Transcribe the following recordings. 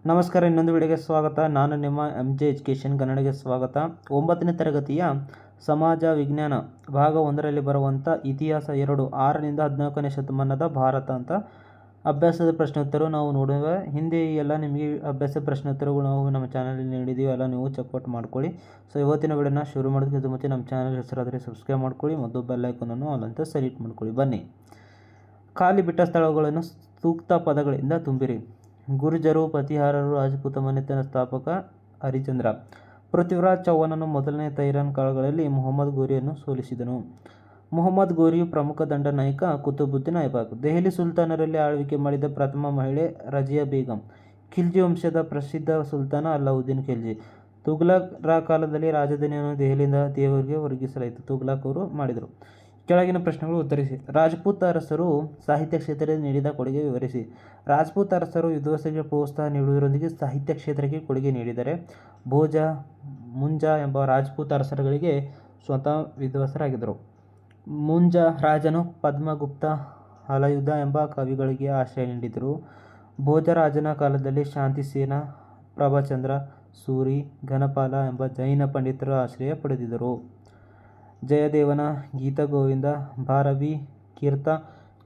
ನಮಸ್ಕಾರ, ಇನ್ನೊಂದು ವಿಡಿಯೋಗೆ ಸ್ವಾಗತ. ನಾನು ನಿಮ್ಮ MJ ಎಜುಕೇಷನ್ ಕನ್ನಡಗೆ ಸ್ವಾಗತ. 9ನೇ ತರಗತಿಯ ಸಮಾಜ ವಿಜ್ಞಾನ ಭಾಗ 1ರಲ್ಲಿ ಬರುವಂಥ ಇತಿಹಾಸ 2 6ರಿಂದ 14ನೇ ಶತಮಾನದ ಭಾರತ ಅಂತ ಅಭ್ಯಾಸದ ಪ್ರಶ್ನೋತ್ತರ ನಾವು ನೋಡುವ. ಹಿಂದೆ ಎಲ್ಲ ನಿಮಗೆ ಅಭ್ಯಾಸ ಪ್ರಶ್ನೋತ್ತರಗಳು ನಾವು ನಮ್ಮ ಚಾನಲಲ್ಲಿ ನೀಡಿದ್ದೀವಿ, ಎಲ್ಲ ನೀವು ಚೆಕ್ಔಟ್ ಮಾಡ್ಕೊಳ್ಳಿ. ಸೊ ಇವತ್ತಿನ ವಿಡಿಯೋನ ಶುರು ಮಾಡೋದಕ್ಕಿಂತ ಮುಂಚೆ ನಮ್ಮ ಚಾನಲ್ ಹೆಸರಾದರೆ ಸಬ್ಸ್ಕ್ರೈಬ್ ಮಾಡ್ಕೊಳ್ಳಿ ಮತ್ತು ಬೆಲ್ ಐಕಾನನ್ನು ಆಲ್ ಅಂತ ಸೆಲೆಕ್ಟ್ ಮಾಡ್ಕೊಳ್ಳಿ. ಬನ್ನಿ, ಖಾಲಿ ಬಿಟ್ಟ ಸ್ಥಳಗಳನ್ನು ಸೂಕ್ತ ಪದಗಳಿಂದ ತುಂಬಿರಿ. ಗುರ್ಜರು, ಪ್ರತಿಹಾರರು, ರಾಜಪೂತ ಮನೆತನ ಸ್ಥಾಪಕ ಹರಿಶ್ಚಂದ್ರ. ಪೃಥ್ವಿರಾಜ್ ಚೌಹಾಣನು ಮೊದಲನೇ ತೈರಾನ್ ಕಾಲಗಳಲ್ಲಿ ಮೊಹಮ್ಮದ್ ಘೋರಿಯನ್ನು ಸೋಲಿಸಿದನು. ಮೊಹಮ್ಮದ್ ಘೋರಿಯು ಪ್ರಮುಖ ದಂಡನಾಯಕ ಕುತುಬುದ್ದೀನ್ ಐಬಕ್. ದೆಹಲಿ ಸುಲ್ತಾನರಲ್ಲಿ ಆಳ್ವಿಕೆ ಮಾಡಿದ ಪ್ರಥಮ ಮಹಿಳೆ ರಜಿಯಾ ಬೇಗಂ. ಖಿಲ್ಜಿ ವಂಶದ ಪ್ರಸಿದ್ಧ ಸುಲ್ತಾನ ಅಲ್ಲಾವುದ್ದೀನ್ ಖಿಲ್ಜಿ. ತುಘಲಕ್ರ ಕಾಲದಲ್ಲಿ ರಾಜಧಾನಿಯನ್ನು ದೆಹಲಿಯಿಂದ ದೇವರಿಗೆ ವರ್ಗಿಸಲಾಯಿತು. ತುಘಲಕ್ ಅವರು ಮಾಡಿದರು. ಕೆಳಗಿನ ಪ್ರಶ್ನೆಗಳು ಉತ್ತರಿಸಿ. ರಾಜಪೂತ್ ಅರಸರು ಸಾಹಿತ್ಯ ಕ್ಷೇತ್ರದಲ್ಲಿ ನೀಡಿದ ಕೊಡುಗೆ ವಿವರಿಸಿ. ರಾಜಪೂತ್ ಅರಸರು ವಿದ್ವಾಂಸರಿಗೆ ಪ್ರೋತ್ಸಾಹ ನೀಡುವುದರೊಂದಿಗೆ ಸಾಹಿತ್ಯ ಕ್ಷೇತ್ರಕ್ಕೆ ಕೊಡುಗೆ ನೀಡಿದ್ದಾರೆ. ಭೋಜ, ಮುಂಜಾ ಎಂಬ ರಾಜಪೂತ್ ಅರಸರುಗಳಿಗೆ ಸ್ವತಃ ವಿದ್ವಾಂಸರಾಗಿದ್ದರು. ಮುಂಜಾ ರಾಜನು ಪದ್ಮಗುಪ್ತ, ಹಲಯುಧ ಎಂಬ ಕವಿಗಳಿಗೆ ಆಶ್ರಯ ನೀಡಿದರು. ಭೋಜ ರಾಜನ ಕಾಲದಲ್ಲಿ ಶಾಂತಿಸೇನ, ಪ್ರಭಚಂದ್ರ, ಸೂರಿ, ಘನಪಾಲ ಎಂಬ ಜೈನ ಪಂಡಿತರು ಆಶ್ರಯ ಪಡೆದಿದ್ದರು. ಜಯದೇವನ ಗೀತಗೋವಿಂದ, ಭಾರವಿ,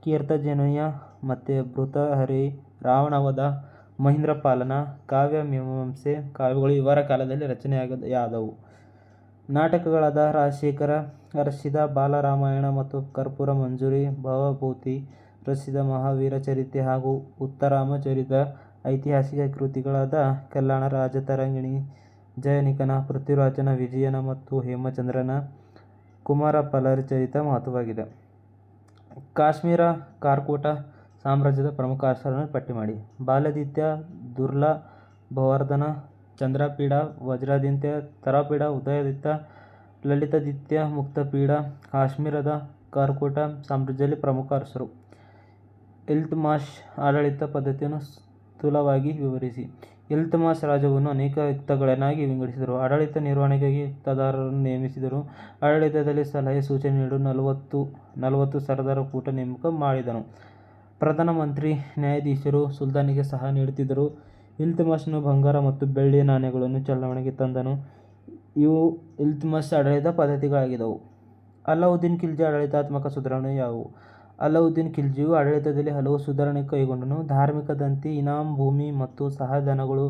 ಕೀರ್ತಜನೋಯ ಮತ್ತು ಭರ್ತೃಹರಿ, ರಾವಣವಧ, ಮಹೀಂದ್ರಪಾಲನ, ಕಾವ್ಯಮೀಮಾಂಸೆ ಕಾವ್ಯಗಳು ಇವರ ಕಾಲದಲ್ಲಿ ರಚನೆಯಾದವು. ನಾಟಕಗಳಾದ ರಾಜಶೇಖರ ರಚಿಸಿದ ಬಾಲರಾಮಾಯಣ ಮತ್ತು ಕರ್ಪೂರ ಮಂಜರಿ, ಭವಭೂತಿ ರಚಿಸಿದ ಮಹಾವೀರ ಚರಿತೆ ಹಾಗೂ ಉತ್ತರಾಮಚರಿತ, ಐತಿಹಾಸಿಕ ಕೃತಿಗಳಾದ ಕಲ್ಯಾಣ ರಾಜತರಂಗಿಣಿ, ಜಯನಿಕನ, ಪೃಥ್ವಿರಾಜನ ವಿಜಯನ ಮತ್ತು ಹೇಮಚಂದ್ರನ ಕುಮಾರಪಲ್ಲರಿ ಚರಿತ ಮಹತ್ವವಾಗಿದೆ. ಕಾಶ್ಮೀರ ಕಾರ್ಕೋಟ ಸಾಮ್ರಾಜ್ಯದ ಪ್ರಮುಖ ಅರಸರನ್ನು ಪಟ್ಟಿ ಮಾಡಿ. ಬಾಲ್ಯಾದಿತ್ಯ, ದುರ್ಲಾ, ಭವರ್ಧನ, ಚಂದ್ರಪೀಡ, ವಜ್ರಾದಿತ್ಯ, ತರಾಪೀಡ, ಉದಯಾದಿತ್ಯ, ಲಲಿತಾದಿತ್ಯ, ಮುಕ್ತಾಪೀಡ ಕಾಶ್ಮೀರದ ಕಾರ್ಕೋಟ ಸಾಮ್ರಾಜ್ಯದಲ್ಲಿ ಪ್ರಮುಖ ಅರಸರು. ಇಲ್ತುತ್ಮಿಶ್ ಆಡಳಿತ ಪದ್ಧತಿಯನ್ನು ಸ್ಥೂಲವಾಗಿ ವಿವರಿಸಿ. ಇಲ್ತುತ್ಮಿಶ್ ರಾಜ್ಯವನ್ನು ಅನೇಕ ಯುಕ್ತಗಳನ್ನಾಗಿ ವಿಂಗಡಿಸಿದರು. ಆಡಳಿತ ನಿರ್ವಹಣೆಗಾಗಿ ಯುಕ್ತದಾರರನ್ನು ನೇಮಿಸಿದರು. ಆಡಳಿತದಲ್ಲಿ ಸಲಹೆ ಸೂಚನೆ ನೀಡಲು 40 ಸರದಾರ ಕೂಟ ನೇಮಕ ಮಾಡಿದನು. ಪ್ರಧಾನ ಮಂತ್ರಿ, ನ್ಯಾಯಾಧೀಶರು ಸುಲ್ತಾನನಿಗೆ ಸಹಾಯ ನೀಡುತ್ತಿದ್ದರು. ಇಲ್ತುತ್ಮಿಶನು ಬಂಗಾರ ಮತ್ತು ಬೆಳ್ಳಿಯ ನಾಣ್ಯಗಳನ್ನು ಚಲಾವಣೆಗೆ ತಂದನು. ಇವು ಇಲ್ತುತ್ಮಿಶ್ ಆಡಳಿತ ಪದ್ಧತಿಗಳಾಗಿದ್ದವು. ಅಲ್ಲಾವುದ್ದೀನ್ ಖಿಲ್ಜಿ ಆಡಳಿತಾತ್ಮಕ ಸುಧಾರಣೆಗಳು ಯಾವುವು? ಅಲ್ಲಾವುದ್ದೀನ್ ಖಿಲ್ಜಿಯು ಆಡಳಿತದಲ್ಲಿ ಹಲವು ಸುಧಾರಣೆ ಕೈಗೊಂಡನು. ಧಾರ್ಮಿಕ ದಂತಿ, ಇನಾಮ್, ಭೂಮಿ ಮತ್ತು ಸಹಾಯಧನಗಳು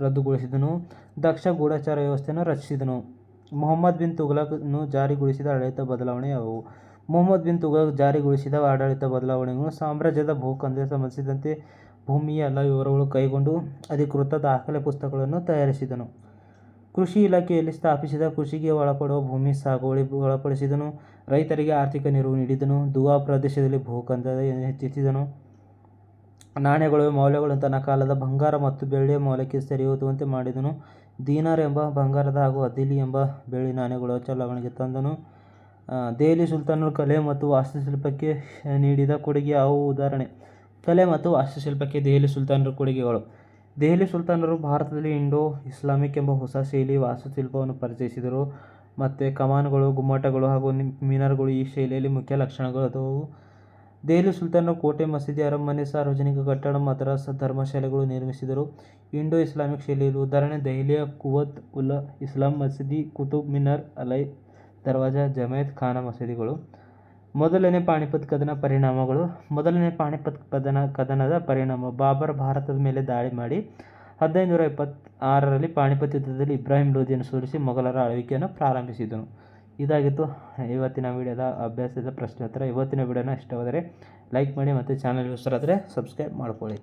ರದ್ದುಗೊಳಿಸಿದನು. ದಕ್ಷ ಗೂಢಚಾರ ವ್ಯವಸ್ಥೆಯನ್ನು ರಚಿಸಿದನು. ಮುಹಮ್ಮದ್ ಬಿನ್ ತುಘಲಕನು ಜಾರಿಗೊಳಿಸಿದ ಆಡಳಿತ ಬದಲಾವಣೆ ಯಾವುವು? ಮುಹಮ್ಮದ್ ಬಿನ್ ತುಘಲಕ್ ಜಾರಿಗೊಳಿಸಿದ ಆಡಳಿತ ಬದಲಾವಣೆಗಳು ಸಾಮ್ರಾಜ್ಯದ ಭೂಖಂಡಕ್ಕೆ ಸಂಬಂಧಿಸಿದಂತೆ ಭೂಮಿಯ ಎಲ್ಲ ವಿವರಗಳು ಕೈಗೊಂಡು ಅಧಿಕೃತ ದಾಖಲೆ ಪುಸ್ತಕಗಳನ್ನು ತಯಾರಿಸಿದನು. ಕೃಷಿ ಇಲಾಖೆಯಲ್ಲಿ ಸ್ಥಾಪಿಸಿದ ಕೃಷಿಗೆ ಒಳಪಡುವ ಭೂಮಿ ಸಾಗುವಳಿ ಒಳಪಡಿಸಿದನು. ರೈತರಿಗೆ ಆರ್ಥಿಕ ನೆರವು ನೀಡಿದನು. ದುವಾ ಪ್ರದೇಶದಲ್ಲಿ ಭೂಖಂಡ ಹೆಚ್ಚಿಸಿದನು. ನಾಣ್ಯಗಳ ಮೌಲ್ಯಗಳು ತನ್ನ ಕಾಲದ ಬಂಗಾರ ಮತ್ತು ಬೆಳ್ಳಿಯ ಮೌಲ್ಯಕ್ಕೆ ಸರಿಹೊಂದುವಂತೆ ಮಾಡಿದನು. ದೀನಾರ್ ಎಂಬ ಬಂಗಾರದ ಹಾಗೂ ಅದಿಲಿ ಎಂಬ ಬೆಳ್ಳಿ ನಾಣ್ಯಗಳ ಚಲಾವಣೆಗೆ ತಂದನು. ದೆಹಲಿ ಸುಲ್ತಾನರು ಕಲೆ ಮತ್ತು ವಾಸ್ತುಶಿಲ್ಪಕ್ಕೆ ನೀಡಿದ ಕೊಡುಗೆ ಯಾವುವು? ಉದಾಹರಣೆ. ಕಲೆ ಮತ್ತು ವಾಸ್ತುಶಿಲ್ಪಕ್ಕೆ ದೆಹಲಿ ಸುಲ್ತಾನರ ಕೊಡುಗೆಗಳು. ದೆಹಲಿ ಸುಲ್ತಾನರು ಭಾರತದಲ್ಲಿ ಇಂಡೋ-ಇಸ್ಲಾಮಿಕ್ ಎಂಬ ಹೊಸ ಶೈಲಿ ವಾಸ್ತುಶಿಲ್ಪವನ್ನು ಪರಿಚಯಿಸಿದರು. ಮತ್ತು ಕಮಾನುಗಳು, ಗುಮ್ಮಟಗಳು ಹಾಗೂ ಮಿನಾರ್ಗಳು ಈ ಶೈಲಿಯಲ್ಲಿ ಮುಖ್ಯ ಲಕ್ಷಣಗಳಾದವು. ದೆಹಲಿ ಸುಲ್ತಾನರು ಕೋಟೆ, ಮಸೀದಿ, ಅರಮನೆ, ಸಾರ್ವಜನಿಕ ಕಟ್ಟಡ, ಮದ್ರಸ, ಧರ್ಮಶಾಲೆಗಳು ನಿರ್ಮಿಸಿದರು. ಇಂಡೋ-ಇಸ್ಲಾಮಿಕ್ ಶೈಲಿಯಲ್ಲಿ ಉದಾಹರಣೆ. ದೆಹಲಿಯ ಕುವತ್ ಉಲ್ ಇಸ್ಲಾಂ ಮಸೀದಿ, ಕುತುಬ್ ಮಿನಾರ್, ಅಲೈ ದರ್ವಾಜಾ, ಜಮೈತ್ ಖಾನ ಮಸೀದಿಗಳು. ಮೊದಲನೇ ಪಾಣಿಪತ್ ಕದನ ಪರಿಣಾಮಗಳು. ಮೊದಲನೇ ಪಾಣಿಪತ್ ಕದನದ ಪರಿಣಾಮ. ಬಾಬರ್ ಭಾರತದ ಮೇಲೆ ದಾಳಿ ಮಾಡಿ 1526ರಲ್ಲಿ ಪಾಣಿಪತ್ ಯುದ್ಧದಲ್ಲಿ ಇಬ್ರಾಹಿಂ ಲೋಧಿಯನ್ನು ಸೋಲಿಸಿ ಮೊಘಲರ ಆಳ್ವಿಕೆಯನ್ನು ಪ್ರಾರಂಭಿಸಿದನು. ಇದಾಗಿತ್ತು ಇವತ್ತಿನ ವಿಡಿಯೋದ ಅಭ್ಯಾಸದ ಪ್ರಶ್ನೋತ್ತರ. ಇವತ್ತಿನ ವಿಡಿಯೋನ ಇಷ್ಟವಾದರೆ ಲೈಕ್ ಮಾಡಿ ಮತ್ತು ಚಾನಲ್ ಹೊಸಬರಾದರೆ ಸಬ್ಸ್ಕ್ರೈಬ್ ಮಾಡ್ಕೊಳ್ಳಿ.